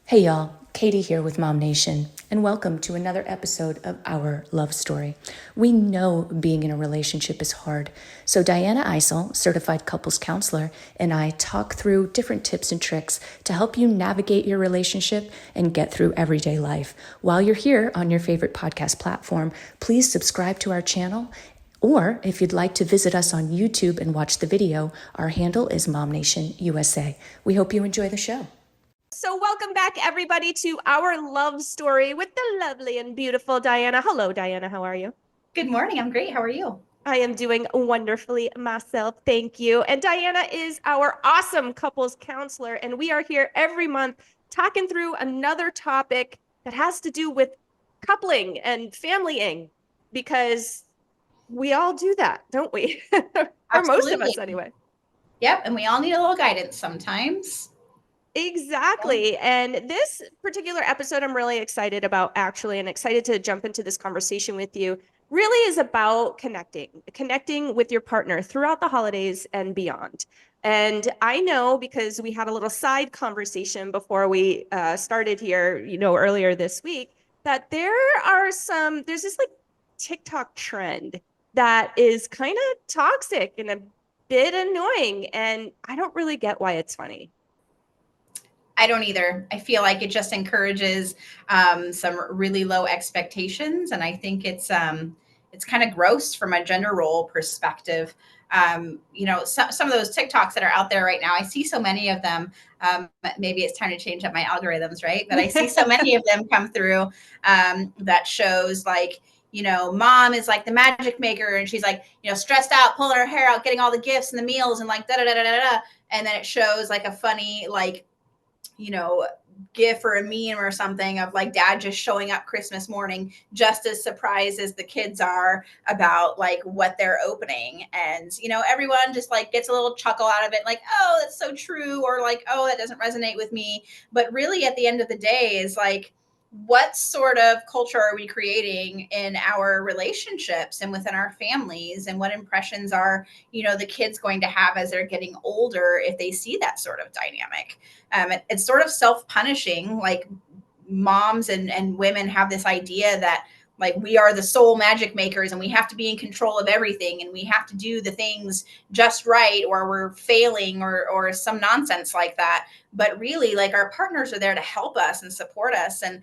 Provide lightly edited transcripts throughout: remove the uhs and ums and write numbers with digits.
Hey y'all, Katie here with MOMnation, and welcome to another episode of Our Love Story. We know being in a relationship is hard, so Dyanna Eisel, certified couples counselor, and I talk through different tips and tricks to help you navigate your relationship and get through everyday life. While you're here on your favorite podcast platform, please subscribe to our channel. Or if you'd like to visit us on YouTube and watch the video, our handle is MOMnation USA. We hope you enjoy the show. So welcome back, everybody, to Our Love Story with the lovely and beautiful Dyanna. Hello, Dyanna. How are you? Good morning. I'm great. How are you? I am doing wonderfully myself. Thank you. And Dyanna is our awesome couples counselor, and we are here every month talking through another topic that has to do with coupling and familying, because we all do that, don't we? Or most of us, anyway. Yep. And we all need a little guidance sometimes. Exactly. And this particular episode, I'm really excited about, actually, and excited to jump into this conversation with you. Really is about connecting with your partner throughout the holidays and beyond. And I know, because we had a little side conversation before we started here, earlier this week, that there's this like TikTok trend that is kind of toxic and a bit annoying. And I don't really get why it's funny. I don't either. I feel like it just encourages some really low expectations, and I think it's kind of gross from a gender role perspective. Some of those TikToks that are out there right now, I see so many of them. Maybe it's time to change up my algorithms, right? But I see so many of them come through that shows like, mom is like the magic maker, and she's like, stressed out, pulling her hair out, getting all the gifts and the meals, and like da da da da da. And then it shows like a funny gif or a meme or something of like dad just showing up Christmas morning just as surprised as the kids are about like what they're opening. And everyone just like gets a little chuckle out of it, like, oh, that's so true, or like, oh, that doesn't resonate with me. But really at the end of the day is like, what sort of culture are we creating in our relationships and within our families, and what impressions are the kids going to have as they're getting older if they see that sort of dynamic? It's sort of self-punishing. Like moms and women have this idea that like we are the sole magic makers and we have to be in control of everything and we have to do the things just right or we're failing or some nonsense like that. But really, like, our partners are there to help us and support us. And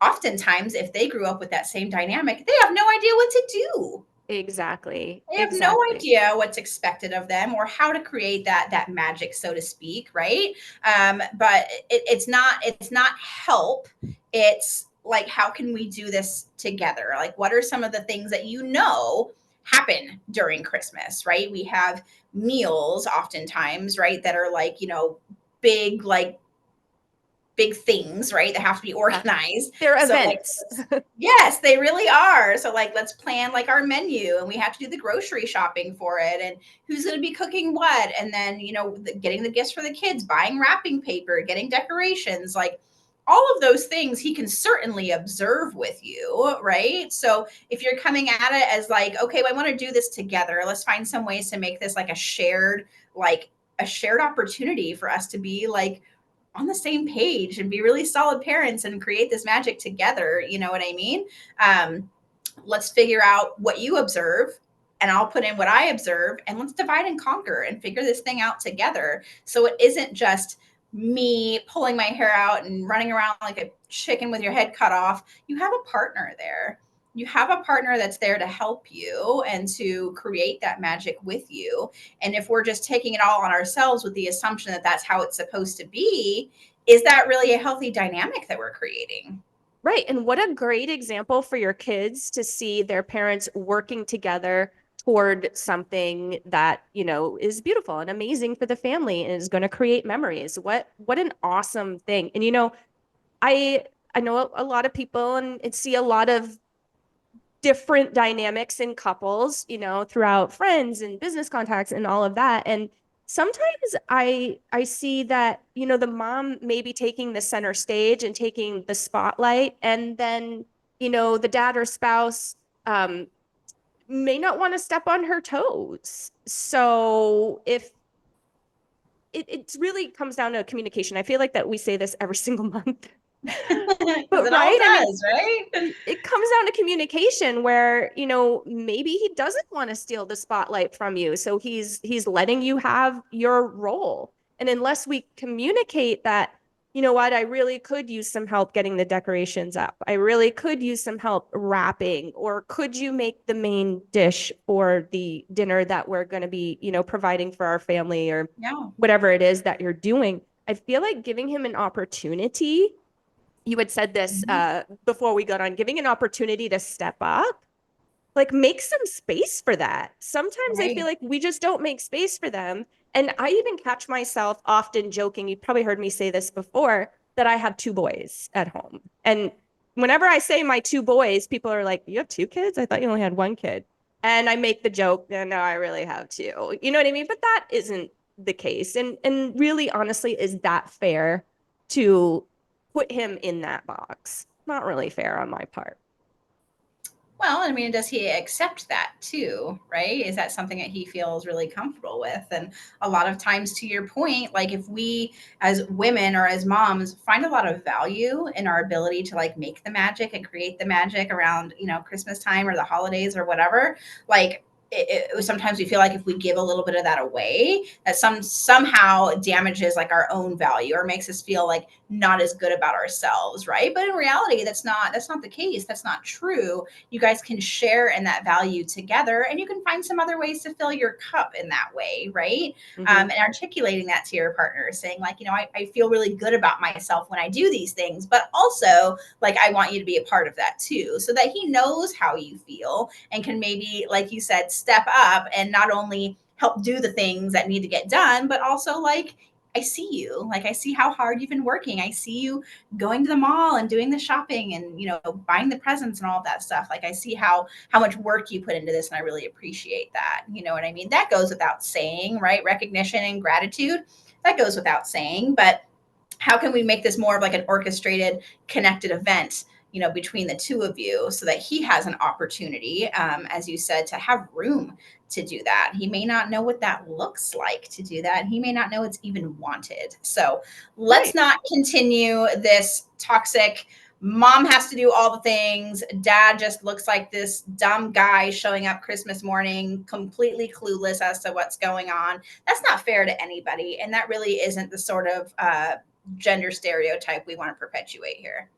oftentimes, if they grew up with that same dynamic, they have no idea what to do. Exactly. They have no idea what's expected of them or how to create that magic, so to speak, right? But it's not help. It's like, how can we do this together? Like, what are some of the things that happen during Christmas, right? We have meals oftentimes, right, that are like, big, like big things, right, that have to be organized. They're So events. like, yes, they really are. So like, let's plan like our menu, and we have to do the grocery shopping for it, and who's going to be cooking what, and then getting the gifts for the kids, buying wrapping paper, getting decorations, like all of those things he can certainly observe with you, right? So if you're coming at it as like, okay, well, I want to do this together, let's find some ways to make this like a shared opportunity for us to be like on the same page and be really solid parents and create this magic together. You know what I mean? Let's figure out what you observe, and I'll put in what I observe, and let's divide and conquer and figure this thing out together. So it isn't just me pulling my hair out and running around like a chicken with your head cut off. You have a partner there. You have a partner that's there to help you and to create that magic with you. And if we're just taking it all on ourselves with the assumption that that's how it's supposed to be, is that really a healthy dynamic that we're creating? Right. And what a great example for your kids to see their parents working together toward something that, is beautiful and amazing for the family and is going to create memories. What an awesome thing. And, I know a lot of people and see a lot of different dynamics in couples, throughout friends and business contacts and all of that. And sometimes I see that, the mom may be taking the center stage and taking the spotlight, and then, the dad or spouse may not want to step on her toes. So if it really comes down to communication. I feel like that we say this every single month, Because But it all right, I mean, does, right? it comes down to communication where, maybe he doesn't want to steal the spotlight from you. So he's letting you have your role. And unless we communicate that, you know what, I really could use some help getting the decorations up. I really could use some help wrapping, or could you make the main dish for the dinner that we're going to be, providing for our family, or Yeah. whatever it is that you're doing. I feel like giving him an opportunity, you had said this Mhm. before we got on, giving an opportunity to step up, like make some space for that. Sometimes I feel Right. like we just don't make space for them. And I even catch myself often joking, you probably heard me say this before, that I have two boys at home. And whenever I say my two boys, people are like, you have two kids? I thought you only had one kid. And I make the joke, no, I really have two. You know what I mean? But that isn't the case. And really, honestly, is that fair to put him in that box? Not really fair on my part. Well, I mean, does he accept that too, right? Is that something that he feels really comfortable with? And a lot of times, to your point, like if we as women or as moms find a lot of value in our ability to like make the magic and create the magic around, Christmas time or the holidays or whatever, like sometimes we feel like if we give a little bit of that away, that somehow damages like our own value or makes us feel like not as good about ourselves, right? But in reality, that's not the case. That's not true. You guys can share in that value together, and you can find some other ways to fill your cup in that way, right? Mm-hmm. And articulating that to your partner, saying like, I feel really good about myself when I do these things, but also like I want you to be a part of that too, so that he knows how you feel and can maybe, like you said, step up and not only help do the things that need to get done, but also like, I see you. Like I see how hard you've been working. I see you going to the mall and doing the shopping and buying the presents and all of that stuff. Like I see how much work you put into this, and I really appreciate that. You know what I mean? That goes without saying, right? Recognition and gratitude, that goes without saying. But how can we make this more of like an orchestrated, connected event, between the two of you, so that he has an opportunity, as you said, to have room to do that. He may not know what that looks like to do that. He may not know it's even wanted. So let's Right. not continue this toxic, mom has to do all the things, dad just looks like this dumb guy showing up Christmas morning completely clueless as to what's going on. That's not fair to anybody, and that really isn't the sort of gender stereotype we want to perpetuate here.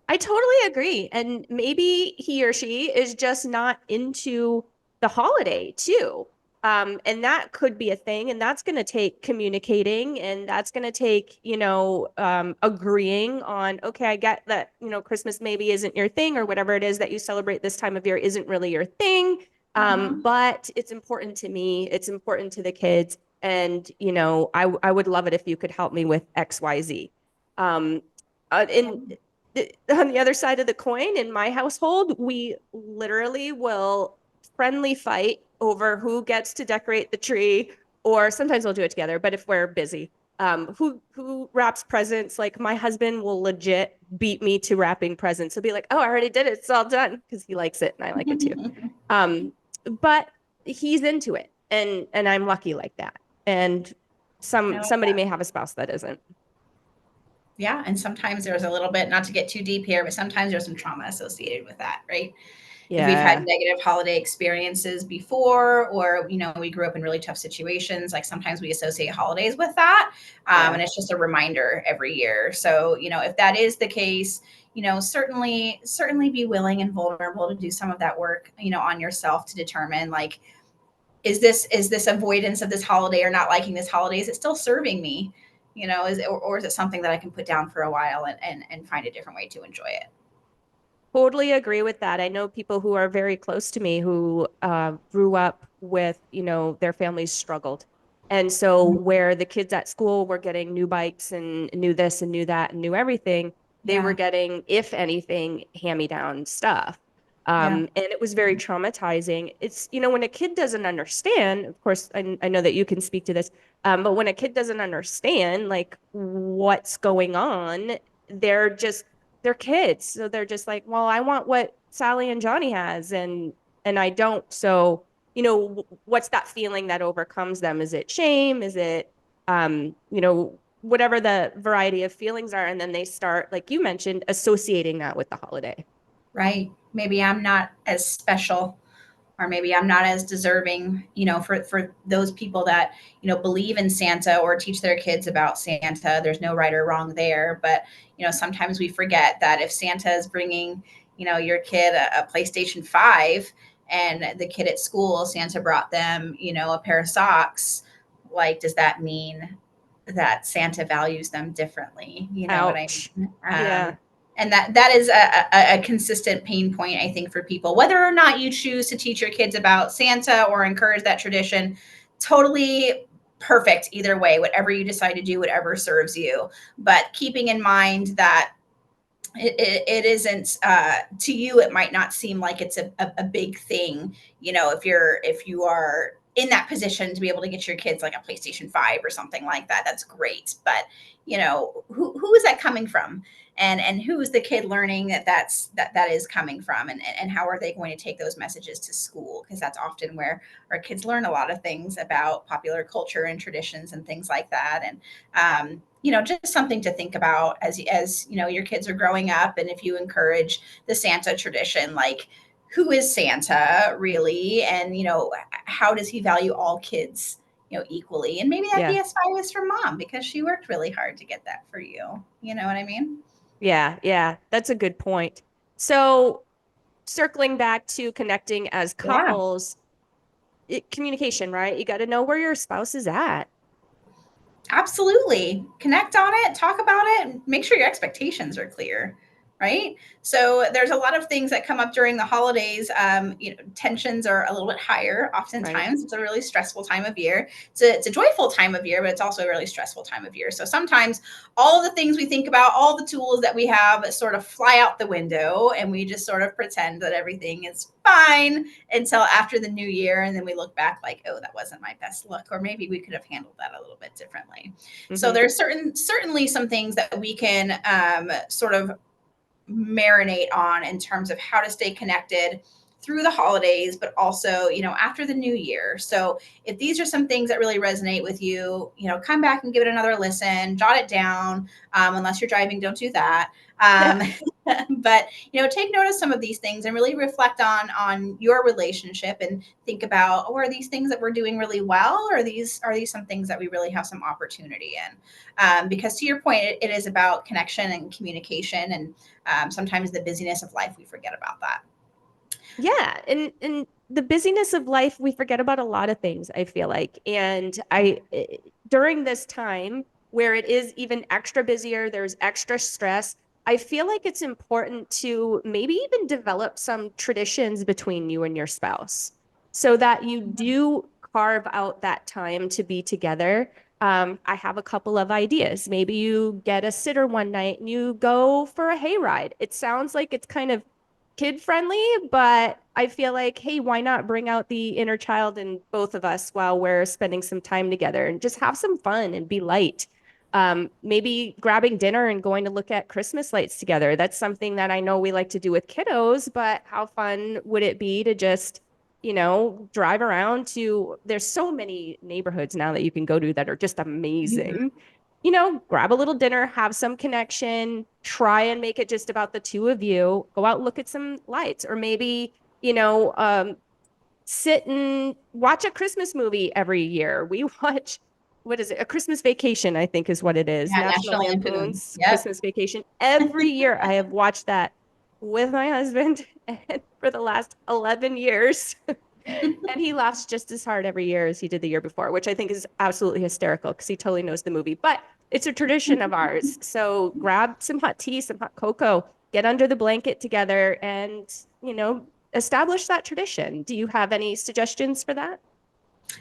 I totally agree. And maybe he or she is just not into the holiday too. And that could be a thing. And that's going to take communicating, and that's going to take, agreeing on, okay, I get that, Christmas maybe isn't your thing, or whatever it is that you celebrate this time of year isn't really your thing. Mhm. But it's important to me. It's important to the kids. And, I would love it if you could help me with XYZ. Um, and on the other side of the coin, in my household, we literally will friendly fight over who gets to decorate the tree, or sometimes we'll do it together, but if we're busy, who wraps presents. Like my husband will legit beat me to wrapping presents. He'll be like, oh, I already did it, it's all done, because he likes it and I like it too. um but he's into it, and I'm lucky like that. And I like somebody that. may have a spouse that isn't. Yeah, and sometimes there's a little bit, not to get too deep here, but sometimes there's some trauma associated with that, right? If we've had Yeah. negative holiday experiences before, or we grew up in really tough situations, like sometimes we associate holidays with that, Yeah. and it's just a reminder every year. So if that is the case, certainly be willing and vulnerable to do some of that work, on yourself, to determine like, is this avoidance of this holiday or not liking this holiday, is it still serving me, or is it something that I can put down for a while and find a different way to enjoy it. Totally agree with that. I know people who are very close to me who grew up with, their families struggled. And so where the kids at school were getting new bikes and new this and new that and new everything, they were Yeah. getting, if anything, hand-me-down stuff. Yeah. And it was very traumatizing. It's, when a kid doesn't understand, of course, I know that you can speak to this, but when a kid doesn't understand like what's going on, they're just they're kids. So they're just like, well, I want what Sally and Johnny has, and I don't. So, what's that feeling that overcomes them? Is it shame? Is it whatever the variety of feelings are. And then they start, like you mentioned, associating that with the holiday. Right. Maybe I'm not as special, or maybe I'm not as deserving, for those people that, believe in Santa or teach their kids about Santa. There's no right or wrong there. But, sometimes we forget that if Santa is bringing, your kid a PlayStation 5, and the kid at school, Santa brought them, a pair of socks, like, does that mean that Santa values them differently? You know what I Ouch. mean? Yeah. And that is a consistent pain point, I think, for people, whether or not you choose to teach your kids about Santa or encourage that tradition. Totally perfect either way, whatever you decide to do, whatever serves you. But keeping in mind that it isn't, to you, it might not seem like it's a big thing, if you are in that position to be able to get your kids like a PlayStation 5 or something like that. That's great. But who is that coming from? And who is the kid learning that is coming from? And how are they going to take those messages to school? Because that's often where our kids learn a lot of things about popular culture and traditions and things like that. And just something to think about as your kids are growing up. And if you encourage the Santa tradition, like, who is Santa really? And, how does he value all kids, equally? And maybe that Yeah. PS5 is from mom because she worked really hard to get that for you. You know what I mean? Yeah. Yeah. That's a good point. So circling back to connecting as Yeah. couples, communication, right? You got to know where your spouse is at. Absolutely. Connect on it, talk about it, make sure your expectations are clear, right? So there's a lot of things that come up during the holidays. Tensions are a little bit higher. Right. Oftentimes, it's a really stressful time of year. It's a joyful time of year, but it's also a really stressful time of year. So sometimes all of the things we think about, all the tools that we have sort of fly out the window, and we just sort of pretend that everything is fine until after the new year. And then we look back like, oh, that wasn't my best look, or maybe we could have handled that a little bit differently. So Mm-hmm. there's certainly some things that we can sort of marinate on in terms of how to stay connected through the holidays, but also, after the new year. So if these are some things that really resonate with you, come back and give it another listen, jot it down. Unless you're driving, don't do that. Um, but take note of some of these things and really reflect on your relationship, and think about, oh, are these things that we're doing really well, or are these some things that we really have some opportunity in? Because to your point, it is about connection and communication, and sometimes the busyness of life, we forget about that. Yeah, and the busyness of life, we forget about a lot of things, I feel like. And during this time where it is even extra busier, there's extra stress, I feel like it's important to maybe even develop some traditions between you and your spouse so that you do carve out that time to be together. I have a couple of ideas. Maybe you get a sitter one night and you go for a hayride. It sounds like it's kind of kid friendly, but I feel like, hey, why not bring out the inner child in both of us while we're spending some time together and just have some fun and be light. Maybe grabbing dinner and going to look at Christmas lights together. That's something that I know we like to do with kiddos, but how fun would it be to just, drive around to, there's so many neighborhoods now that you can go to that are just Mhm. amazing. Grab a little dinner, have some connection, try and make it just about the two of you, go out and look at some lights, or maybe, sit and watch a Christmas movie every year. We watch, what is it? A Christmas Vacation, I think is what it is. Yeah, National National Lampoon. Lampoon's Yep. Christmas Vacation. Every year I have watched that with my husband and for the last 11 years. And he laughs just as hard every year as he did the year before, which I think is absolutely hysterical because he totally knows the movie. But it's a tradition of ours. So grab some hot tea, some hot cocoa, get under the blanket together and, establish that tradition. Do you have any suggestions for that?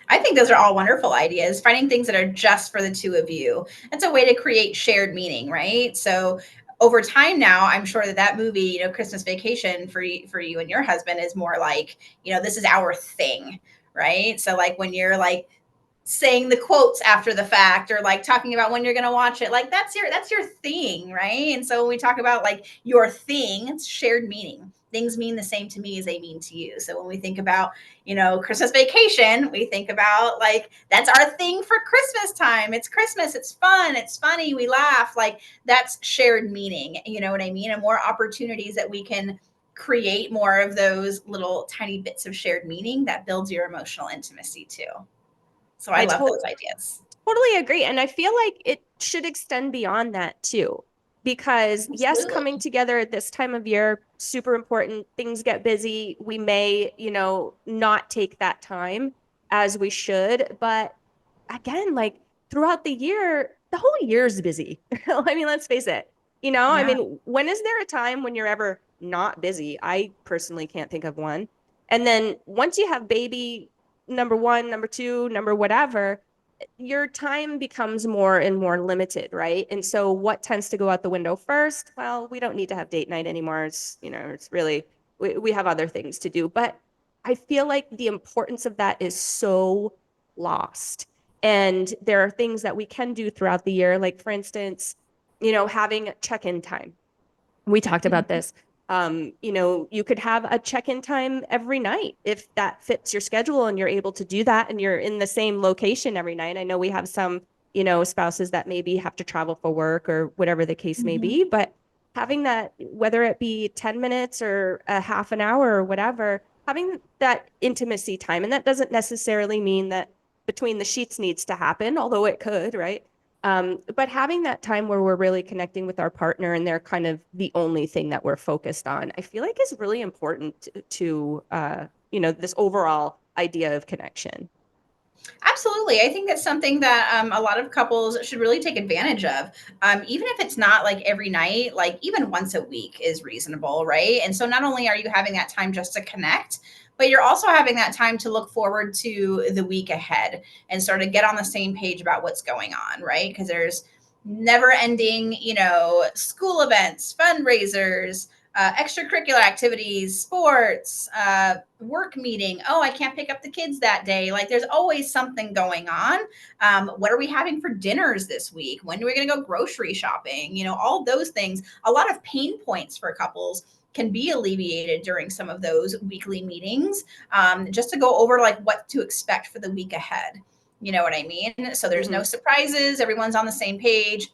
I think those are all wonderful ideas. Finding things that are just for the two of you. That's a way to create shared meaning, right? So over time now, I'm sure that movie, Christmas Vacation for you and your husband is more like, this is our thing, right? So like when you're like saying the quotes after the fact, or like talking about when you're going to watch it, like that's your thing, right? And so when we talk about like your thing, it's shared meaning. things mean the same to me as they mean to you. So when we think about, Christmas vacation, we think about like, that's our thing for Christmas time. It's Christmas. It's fun. It's funny. We laugh. Like that's shared meaning. You know what I mean? And more opportunities that we can create more of those little tiny bits of shared meaning that builds your emotional intimacy too. So I I love to- those ideas. totally agree. And I feel like it should extend beyond that too. Because yes, coming Absolutely. together at this time of year, super important. Things get busy. We may, not take that time as we should. But again, like throughout the year, the whole year is busy. I mean, let's face it. I Yeah. mean, when is there a time when you're ever not busy? I personally can't think of one. And then once you have baby number one, number two, number whatever, your time becomes more and more limited, right? And so what tends to go out the window first? Well, we don't need to have date night anymore. It's really, we have other things to do. But I feel like the importance of that is so lost. And there are things that we can do throughout the year, like for instance, having check-in time. We talked about Mhm. this. You could have a check-in time every night if that fits your schedule and you're able to do that and you're in the same location every night. I know we have some, spouses that maybe have to travel for work or whatever the case may Mhm. be, but having that, whether it be 10 minutes or a half an hour or whatever, having that intimacy time. And that doesn't necessarily mean that between the sheets needs to happen, although it could, right? But having that time where we're really connecting with our partner and they're kind of the only thing that we're focused on, I feel like is really important to this overall idea of connection. Absolutely. I think that's something that a lot of couples should really take advantage of. Even if it's not like every night, like even once a week is reasonable, right? And so not only are you having that time just to connect, but you're also having that time to look forward to the week ahead and sort of get on the same page about what's going on, right? Because there's never ending, school events, fundraisers, extracurricular activities, sports, work meeting. Oh, I can't pick up the kids that day. Like there's always something going on. What are we having for dinners this week? When are we going to go grocery shopping? All those things. A lot of pain points for couples can be alleviated during some of those weekly meetings, just to go over like what to expect for the week ahead. You know what I mean? So there's no Mm-hmm. surprises. Everyone's on the same page.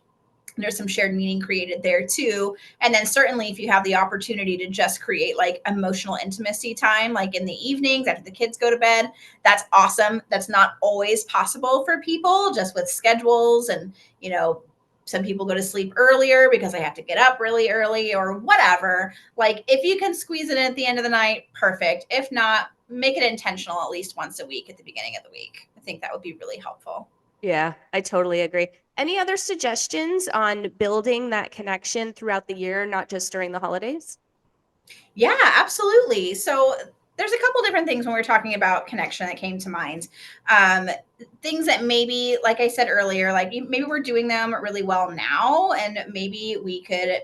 There's some shared meaning created there too. And then certainly if you have the opportunity to just create like emotional intimacy time, like in the evenings after the kids go to bed, that's awesome. That's not always possible for people just with schedules and, some people go to sleep earlier because they have to get up really early or whatever. Like if you can squeeze it in at the end of the night, perfect. If not, make it intentional at least once a week at the beginning of the week. I think that would be really helpful. Yeah, I totally agree. Any other suggestions on building that connection throughout the year, not just during the holidays? Yeah, absolutely. So there's a couple different things when we're talking about connection that came to mind. Um, Things that maybe, like I said earlier, like maybe we're doing them really well now, and maybe we could,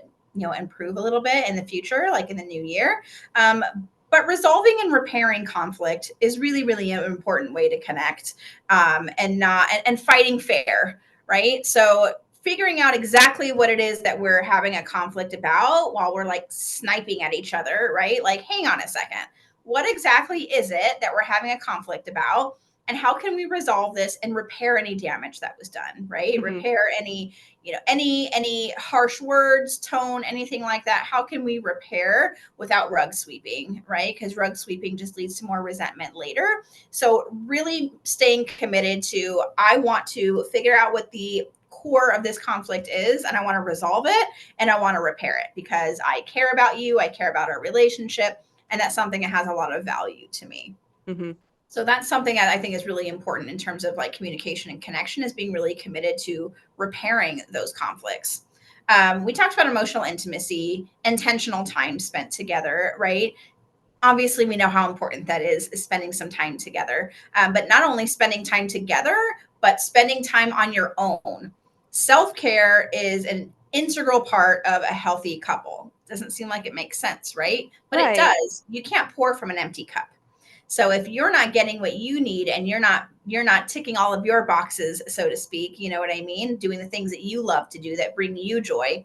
improve a little bit in the future, like in the new year. Um, but resolving and repairing conflict is really, really an important way to connect, and fighting fair, right? So figuring out exactly what it is that we're having a conflict about while we're like sniping at each other, right? Like, hang on a second. What exactly is it that we're having a conflict about? And how can we resolve this and repair any damage that was done, right? Mm-hmm. Repair any, any harsh words, tone, anything like that. How can we repair without rug sweeping, right? Because rug sweeping just leads to more resentment later. So really staying committed to, I want to figure out what the core of this conflict is, and I want to resolve it and I want to repair it because I care about you, I care about our relationship, and that's something that has a lot of value to me. Mm-hmm. So that's something that I think is really important in terms of like communication and connection, is being really committed to repairing those conflicts. We talked about emotional intimacy, intentional time spent together, right? Obviously we know how important that is spending some time together, but not only spending time together, but spending time on your own. Self-care is an integral part of a healthy couple. Doesn't seem like it makes sense, right? But it Right. does. You can't pour from an empty cup. So if you're not getting what you need and you're not ticking all of your boxes, so to speak, you know what I mean, doing the things that you love to do that bring you joy,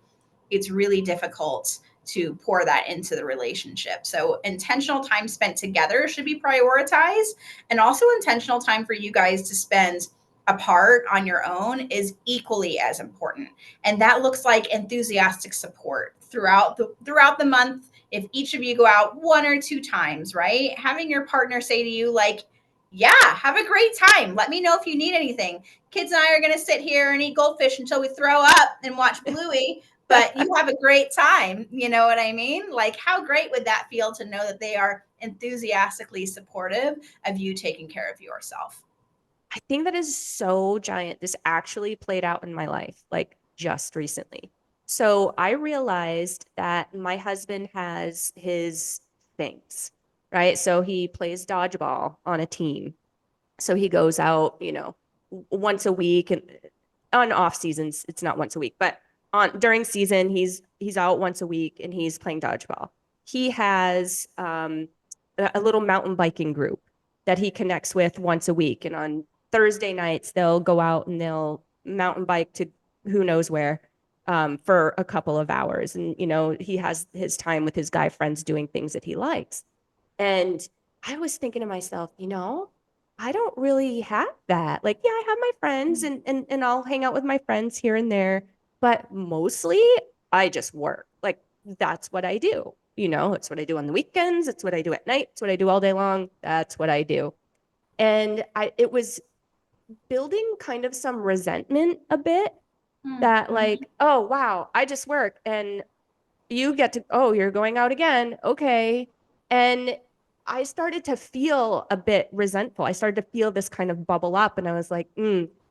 it's really difficult to pour that into the relationship. So intentional time spent together should be prioritized, and also intentional time for you guys to spend apart on your own is equally as important. And that looks like enthusiastic support throughout the month. If each of you go out 1 or 2 times, right? Having your partner say to you, like, yeah, have a great time. Let me know if you need anything. Kids and I are going to sit here and eat goldfish until we throw up and watch Bluey, but you have a great time. You know what I mean? Like, how great would that feel to know that they are enthusiastically supportive of you taking care of yourself? I think that is so giant. This actually played out in my life, like just recently. So I realized that my husband has his things, right? So he plays dodgeball on a team. So he goes out, once a week, and on off seasons, it's not once a week, but on during season, he's out once a week and he's playing dodgeball. He has a little mountain biking group that he connects with once a week, and on Thursday nights they'll go out and they'll mountain bike to who knows where for a couple of hours, and he has his time with his guy friends doing things that he likes. And I was thinking to myself, I don't really have that. Like, yeah, I have my friends and I'll hang out with my friends here and there, but mostly I just work. Like, that's what I do. It's what I do on the weekends, it's what I do at night, it's what I do all day long. That's what I do. And it was building kind of some resentment a bit, that like, oh wow, I just work and you get to, oh, you're going out again. Okay. And I started to feel a bit resentful. I started to feel this kind of bubble up. And I was like,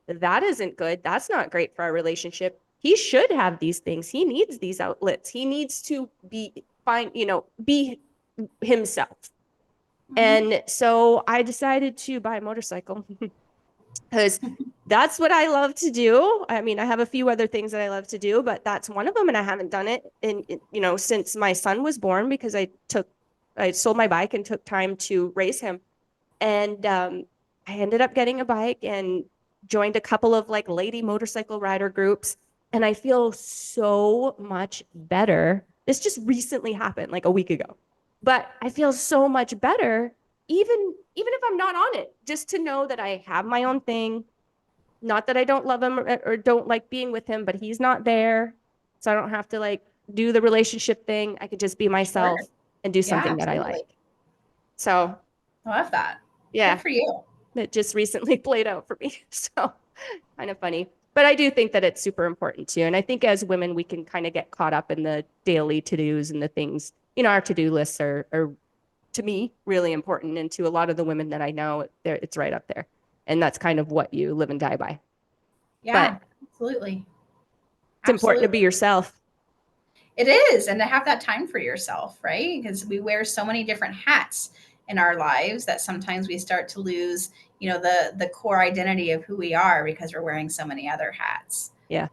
that isn't good. That's not great for our relationship. He should have these things. He needs these outlets. He needs to be himself. And so I decided to buy a motorcycle because that's what I love to do. I mean, I have a few other things that I love to do, but that's one of them. And I haven't done it since my son was born, because I sold my bike and took time to raise him. And I ended up getting a bike and joined a couple of like lady motorcycle rider groups. And I feel so much better. This just recently happened like a week ago, but I feel so much better, even if I'm not on it, just to know that I have my own thing. Not that I don't love him or don't like being with him, but he's not there. So I don't have to like do the relationship thing. I could just be myself Sure. and do Yeah, something that I absolutely. like. So I love that. yeah, Good for you. it just recently played out for me. So kind of funny. But I do think that it's super important too. And I think as women, we can kind of get caught up in the daily to-dos and the things, our to-do lists are to me really important. And to a lot of the women that I know, it's right up there. And that's kind of what you live and die by. But Yeah, absolutely. it's important to be Absolutely. yourself. It is. And to have that time for yourself, right? Because we wear so many different hats in our lives that sometimes we start to lose, the core identity of who we are because we're wearing so many other hats. Yeah.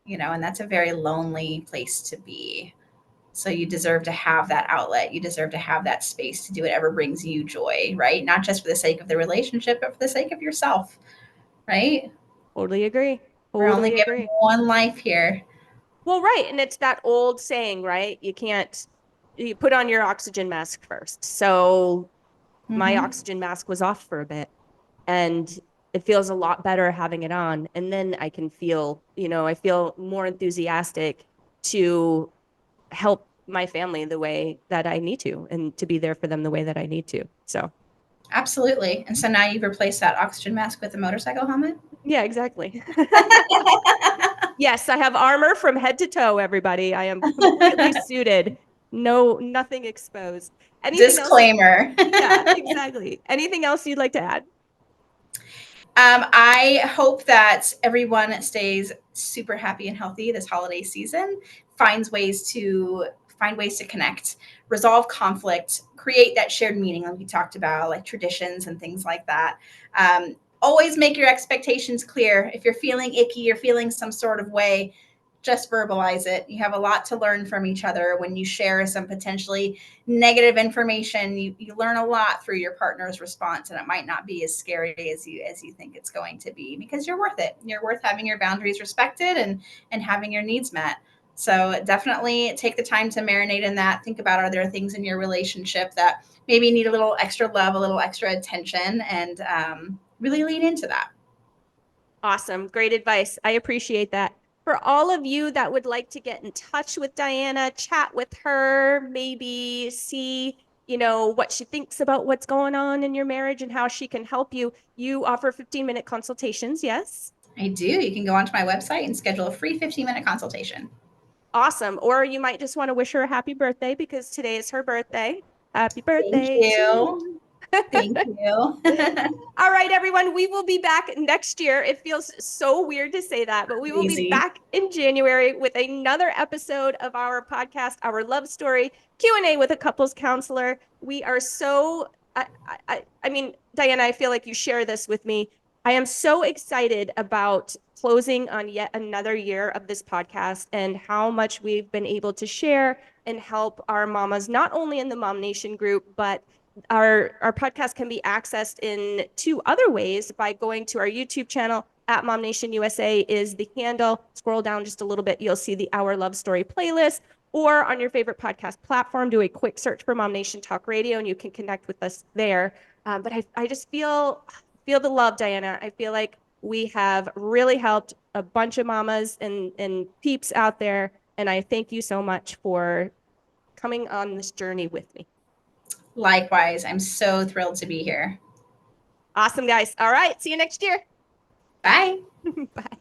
And that's a very lonely place to be. So you deserve to have that outlet. You deserve to have that space to do whatever brings you joy, right? Not just for the sake of the relationship, but for the sake of yourself, right? Totally agree. We're only Totally given agree. one life here. Well, right. And it's that old saying, right? You put on your oxygen mask first. So my Mm-hmm. oxygen mask was off for a bit, and it feels a lot better having it on. And then I can I feel more enthusiastic to help my family the way that I need to, and to be there for them the way that I need to. So Absolutely. And so now you've replaced that oxygen mask with a motorcycle helmet? yeah, exactly. Yes, I have armor from head to toe, everybody. I am completely suited. No, nothing exposed. Anything else? Disclaimer. Yeah, exactly. Anything else you'd like to add? I hope that everyone stays super happy and healthy this holiday season, finds ways to find ways to connect, resolve conflict, create that shared meaning like we talked about, like traditions and things like that. Always make your expectations clear. If you're feeling icky, you're feeling some sort of way, just verbalize it. You have a lot to learn from each other when you share some potentially negative information. You learn a lot through your partner's response, and it might not be as scary as you think it's going to be, because you're worth it. You're worth having your boundaries respected and having your needs met. So definitely take the time to marinate in that. Think about, are there things in your relationship that maybe need a little extra love, a little extra attention, and really lean into that. Awesome. Great advice. I appreciate that. For all of you that would like to get in touch with Dyanna, chat with her, maybe see, what she thinks about what's going on in your marriage and how she can help you, you offer 15-minute consultations, yes? I do. You can go onto my website and schedule a free 15-minute consultation. Awesome. Or you might just want to wish her a happy birthday because today is her birthday. Happy Thank birthday to you. you. Thank you. All right, everyone, we will be back next year. It feels so weird to say that, but we will be Easy. back in January with another episode of our podcast, Our Love Story Q&A with a couples counselor. We are so, I mean, Dyanna, I feel like you share this with me. I am so excited about closing on yet another year of this podcast and how much we've been able to share and help our mamas, not only in the MOMnation group, but our podcast can be accessed in two other ways by going to our YouTube channel at MOMnation USA is the handle. Scroll down just a little bit, you'll see the Our Love Story playlist, or on your favorite podcast platform, do a quick search for MOMnation Talk Radio and you can connect with us there. But I just feel the love, Dyanna. I feel like we have really helped a bunch of mamas and peeps out there. And I thank you so much for coming on this journey with me. Likewise, I'm so thrilled to be here. Awesome, guys. All right. See you next year. Bye. Bye.